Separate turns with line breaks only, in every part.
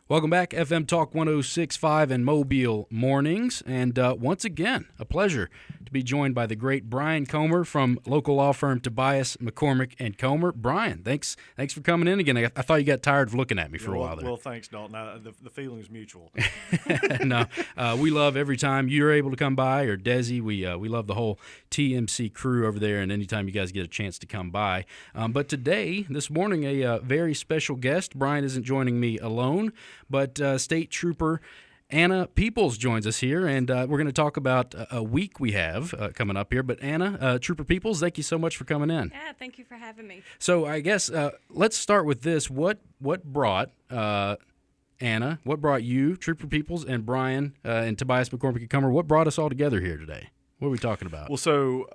Welcome back, FM Talk 106.5 and Mobile Mornings. And once again, a pleasure to be joined by the great Bryan Comer from local law firm Tobias, McCormick Comer. Bryan, thanks for coming in again. I thought you got tired of looking at me for a while there.
Well, thanks, Dalton. The feeling's mutual.
No, we love every time you're able to come by, or Desi. We love the whole TMC crew over there, and anytime you guys get a chance to come by. But today, this morning, a very special guest. Bryan isn't joining me alone, but State Trooper Anna Peoples joins us here, and we're going to talk about a week we have coming up here. But Anna, Trooper Peoples, thank you so much for coming in.
Yeah, thank you for having me.
So I guess let's start with this. What brought Anna, what brought you, Trooper Peoples, and Bryan and Tobias McCormick Comer, what brought us all together here today? What are we talking about?
Well, so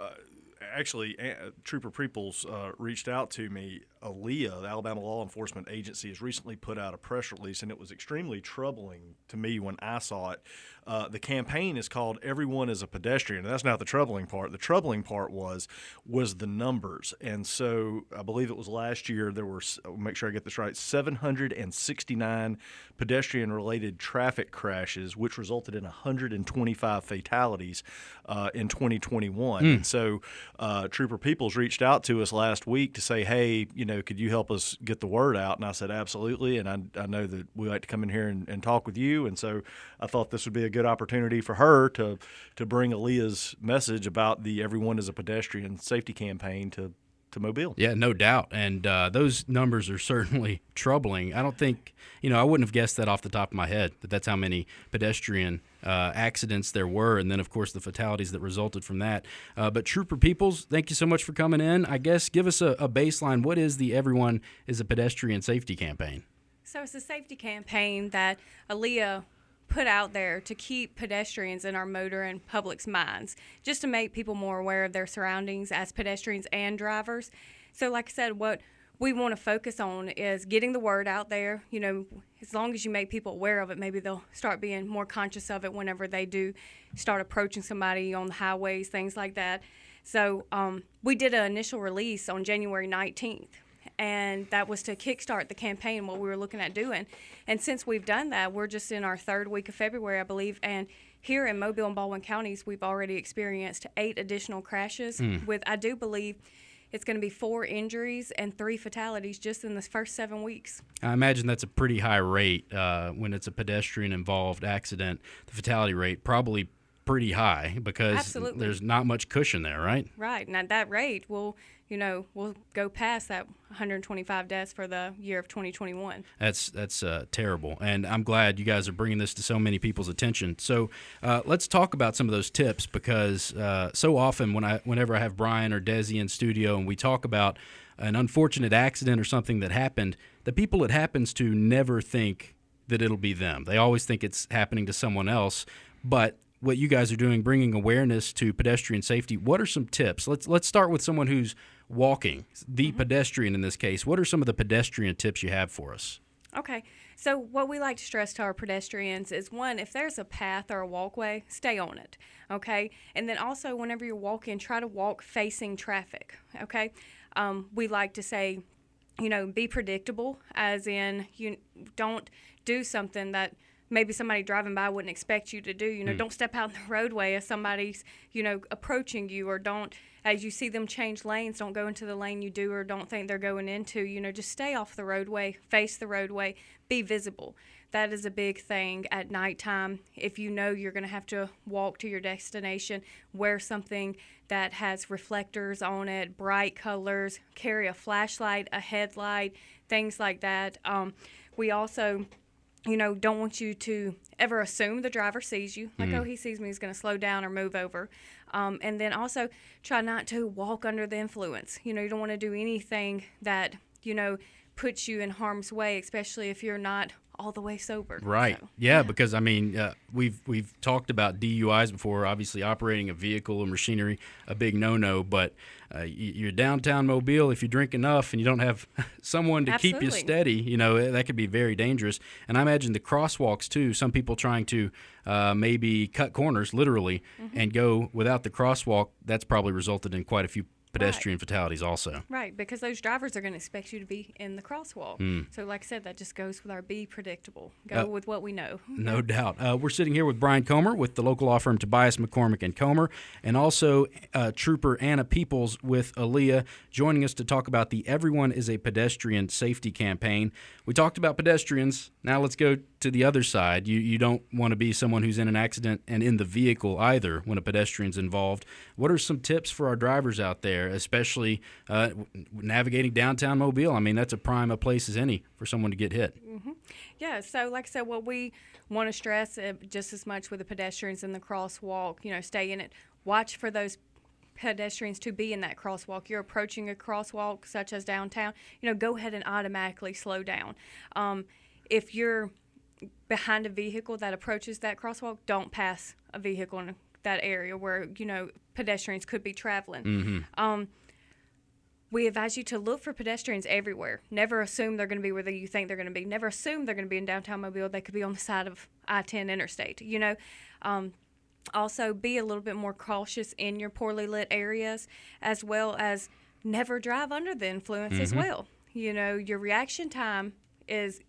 actually, Trooper Peoples reached out to me. ALEA, the Alabama Law Enforcement Agency, has recently put out a press release, and it was extremely troubling to me when I saw it. The campaign is called "Everyone is a Pedestrian," and that's not the troubling part. The troubling part was the numbers. And so I believe it was last year there were, I'll make sure I get this right, 769 pedestrian-related traffic crashes, which resulted in 125 fatalities in 2021. And so Trooper Peoples reached out to us last week to say, hey, could you help us get the word out? And I said, absolutely. And I know that we like to come in here and talk with you. And so I thought this would be a good opportunity for her to bring ALEA's message about the Everyone is a Pedestrian Safety campaign to Mobile.
Yeah, no doubt. And those numbers are certainly troubling. I don't think, I wouldn't have guessed that off the top of my head, that that's how many pedestrian accidents there were, and then, of course, the fatalities that resulted from that. But Trooper Peoples, thank you so much for coming in. I guess give us a baseline. What is the Everyone is a Pedestrian Safety campaign?
So it's a safety campaign that ALEA put out there to keep pedestrians in our motor and public's minds, just to make people more aware of their surroundings as pedestrians and drivers. So like I said, what we want to focus on is getting the word out there. As long as you make people aware of it, maybe they'll start being more conscious of it whenever they do start approaching somebody on the highways, things like that. So we did an initial release on January 19th. And that was to kickstart the campaign, what we were looking at doing. And since we've done that, we're just in our third week of February, I believe. And here in Mobile and Baldwin counties, we've already experienced 8 additional crashes with, I do believe, it's going to be 4 injuries and 3 fatalities just in the first 7 weeks.
I imagine that's a pretty high rate when it's a pedestrian-involved accident. The fatality rate probably pretty high because
Absolutely.
There's not much cushion there, right?
Right. And at that rate, we'll go past that 125 deaths for the year of 2021.
That's terrible, and I'm glad you guys are bringing this to so many people's attention. So let's talk about some of those tips, because so often whenever I have Bryan or Desi in studio and we talk about an unfortunate accident or something that happened, the people it happens to never think that it'll be them. They always think it's happening to someone else. But what you guys are doing, bringing awareness to pedestrian safety, what are some tips? Let's start with someone who's walking, the pedestrian in this case. What are some of the pedestrian tips you have for us?
Okay, so what we like to stress to our pedestrians is, one, if there's a path or a walkway, stay on it, okay? And then also, whenever you're walking, try to walk facing traffic, okay? We like to say, be predictable, as in you don't do something that maybe somebody driving by wouldn't expect you to do. Don't step out in the roadway as somebody's, approaching you, or don't, as you see them change lanes, don't go into the lane you do or don't think they're going into. Just stay off the roadway, face the roadway, be visible. That is a big thing at nighttime. If you know you're going to have to walk to your destination, wear something that has reflectors on it, bright colors, carry a flashlight, a headlight, things like that. We also don't want you to ever assume the driver sees you. Like, oh, he sees me, he's going to slow down or move over. And then also try not to walk under the influence. You don't want to do anything that, puts you in harm's way, especially if you're not all the way sober.
Right. So, yeah, because, we've talked about DUIs before. Obviously, operating a vehicle or machinery, a big no-no. But you're downtown Mobile, if you drink enough and you don't have someone to keep you steady, that could be very dangerous. And I imagine the crosswalks, too, some people trying to maybe cut corners, literally, and go without the crosswalk, that's probably resulted in quite a few pedestrian fatalities also.
Right, because those drivers are going to expect you to be in the crosswalk. So like I said, that just goes with our be predictable. Go with what we know.
No doubt. We're sitting here with Bryan Comer with the local law firm Tobias, McCormick Comer, and also Trooper Anna Peoples with Aaliyah joining us to talk about the Everyone is a Pedestrian Safety campaign. We talked about pedestrians. Now let's go to the other side. You don't want to be someone who's in an accident and in the vehicle either when a pedestrian's involved. What are some tips for our drivers out there, especially navigating downtown Mobile? I mean, that's a prime a place as any for someone to get hit.
Yeah, so like I said, what we want to stress just as much with the pedestrians in the crosswalk, stay in it. Watch for those pedestrians to be in that crosswalk. You're approaching a crosswalk such as downtown, go ahead and automatically slow down. If you're behind a vehicle that approaches that crosswalk, don't pass a vehicle in that area where, pedestrians could be traveling. We advise you to look for pedestrians everywhere. Never assume they're going to be where you think they're going to be. Never assume they're going to be in downtown Mobile. They could be on the side of I-10 interstate, Also, be a little bit more cautious in your poorly lit areas, as well as never drive under the influence as well. Your reaction time is,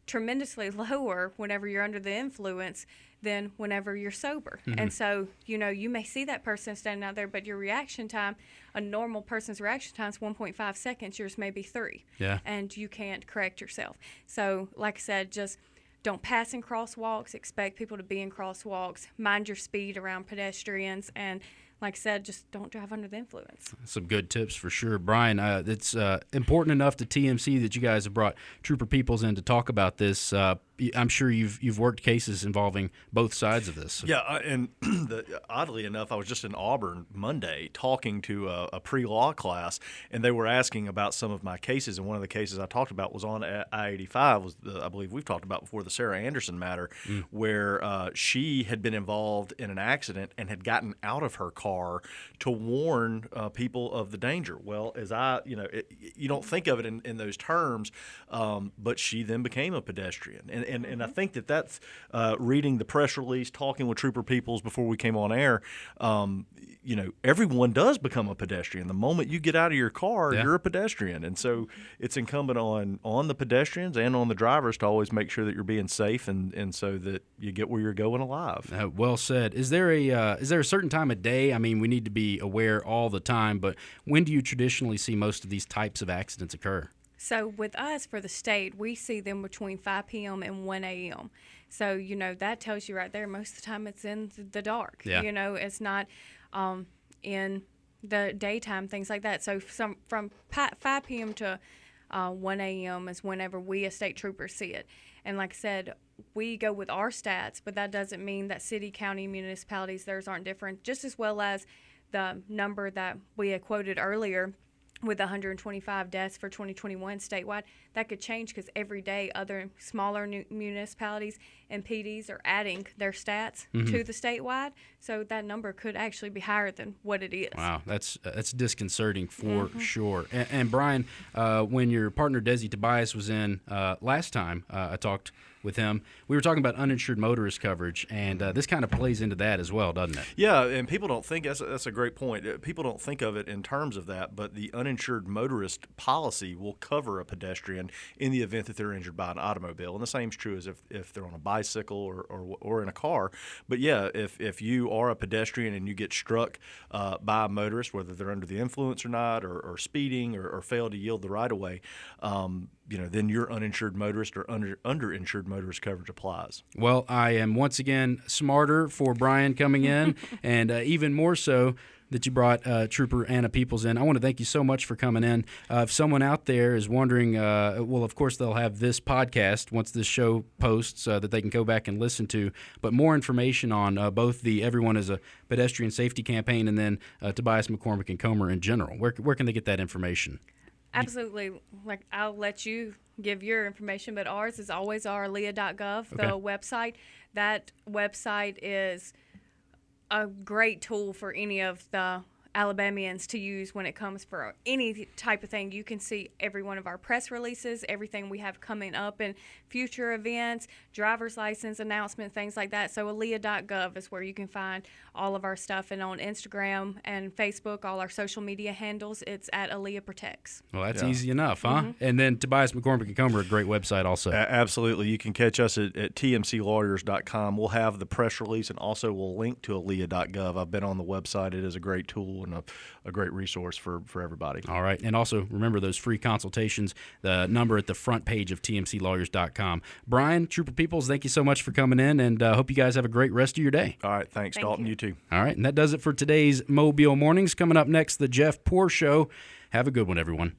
tremendously lower whenever you're under the influence than whenever you're sober. And so, you may see that person standing out there, but your reaction time, a normal person's reaction time is 1.5 seconds. Yours may be 3.
Yeah.
And you can't correct yourself. So, like I said, just don't pass in crosswalks. Expect people to be in crosswalks. Mind your speed around pedestrians. And like I said, just don't drive under the influence.
Some good tips for sure. Bryan, it's important enough to TMC that you guys have brought Trooper Peoples in to talk about this. I'm sure you've worked cases involving both sides of this.
Yeah, and oddly enough, I was just in Auburn Monday talking to a pre-law class, and they were asking about some of my cases, and one of the cases I talked about was on I-85, I believe we've talked about before, the Sarah Anderson matter, where she had been involved in an accident and had gotten out of her car to warn people of the danger. Well, you don't think of it in those terms, but she then became a pedestrian. And I think that's reading the press release, talking with Trooper Peoples before we came on air. Everyone does become a pedestrian. The moment you get out of your car, you're a pedestrian. And so it's incumbent on the pedestrians and on the drivers to always make sure that you're being safe and so that you get where you're going alive.
Well said. Is there a certain time of day? I mean, we need to be aware all the time, but when do you traditionally see most of these types of accidents occur?
So with us, for the state, we see them between 5 p.m. and 1 a.m. So, that tells you right there, most of the time it's in the dark.
Yeah.
It's not in the daytime, things like that. So from 5 p.m. to 1 a.m. is whenever we as state troopers see it. And like I said, we go with our stats, but that doesn't mean that city, county, municipalities, theirs aren't different, just as well as the number that we had quoted earlier with 125 deaths for 2021 statewide. That could change because every day other smaller municipalities and PDs are adding their stats to the statewide. So that number could actually be higher than what it is.
Wow, that's disconcerting for sure. And Bryan, when your partner Desi Tobias was in last time I talked with him, we were talking about uninsured motorist coverage, and this kind of plays into that as well, doesn't it?
Yeah, and people don't think that's a great point. People don't think of it in terms of that, but the uninsured motorist policy will cover a pedestrian in the event that they're injured by an automobile, and the same is true as if they're on a bicycle or in a car. But yeah, if you are a pedestrian and you get struck by a motorist, whether they're under the influence or not, or speeding or fail to yield the right of way, then your uninsured motorist or underinsured motorist coverage applies.
Well, I am once again smarter for Bryan coming in, and even more so that you brought Trooper Anna Peoples in. I want to thank you so much for coming in. If someone out there is wondering, well, of course, they'll have this podcast once this show posts that they can go back and listen to. But more information on both the Everyone is a Pedestrian Safety campaign and then Tobias, McCormick, Comer in general. Where can they get that information?
Absolutely. Like, I'll let you give your information, but ours is always our aaliyah.gov, the website. That website is a great tool for any of the Alabamians to use when it comes for any type of thing. You can see every one of our press releases, everything we have coming up in future events, driver's license announcement, things like that. So aaliyah.gov is where you can find all of our stuff. And on Instagram and Facebook, all our social media handles, it's at Aaliyah Protects.
Well, that's easy enough, huh? And then Tobias, McCormick Comer, a great website also.
Absolutely. You can catch us at tmclawyers.com. We'll have the press release, and also we'll link to aaliyah.gov. I've been on the website. It is a great tool and a great resource for everybody.
All right. And also remember those free consultations, the number at the front page of tmclawyers.com. Bryan, Trooper Peoples, thank you so much for coming in, and hope you guys have a great rest of your day.
All right. Thanks, Dalton. You too.
All right. And that does it for today's Mobile Mornings. Coming up next, the Jeff Poor Show. Have a good one, everyone.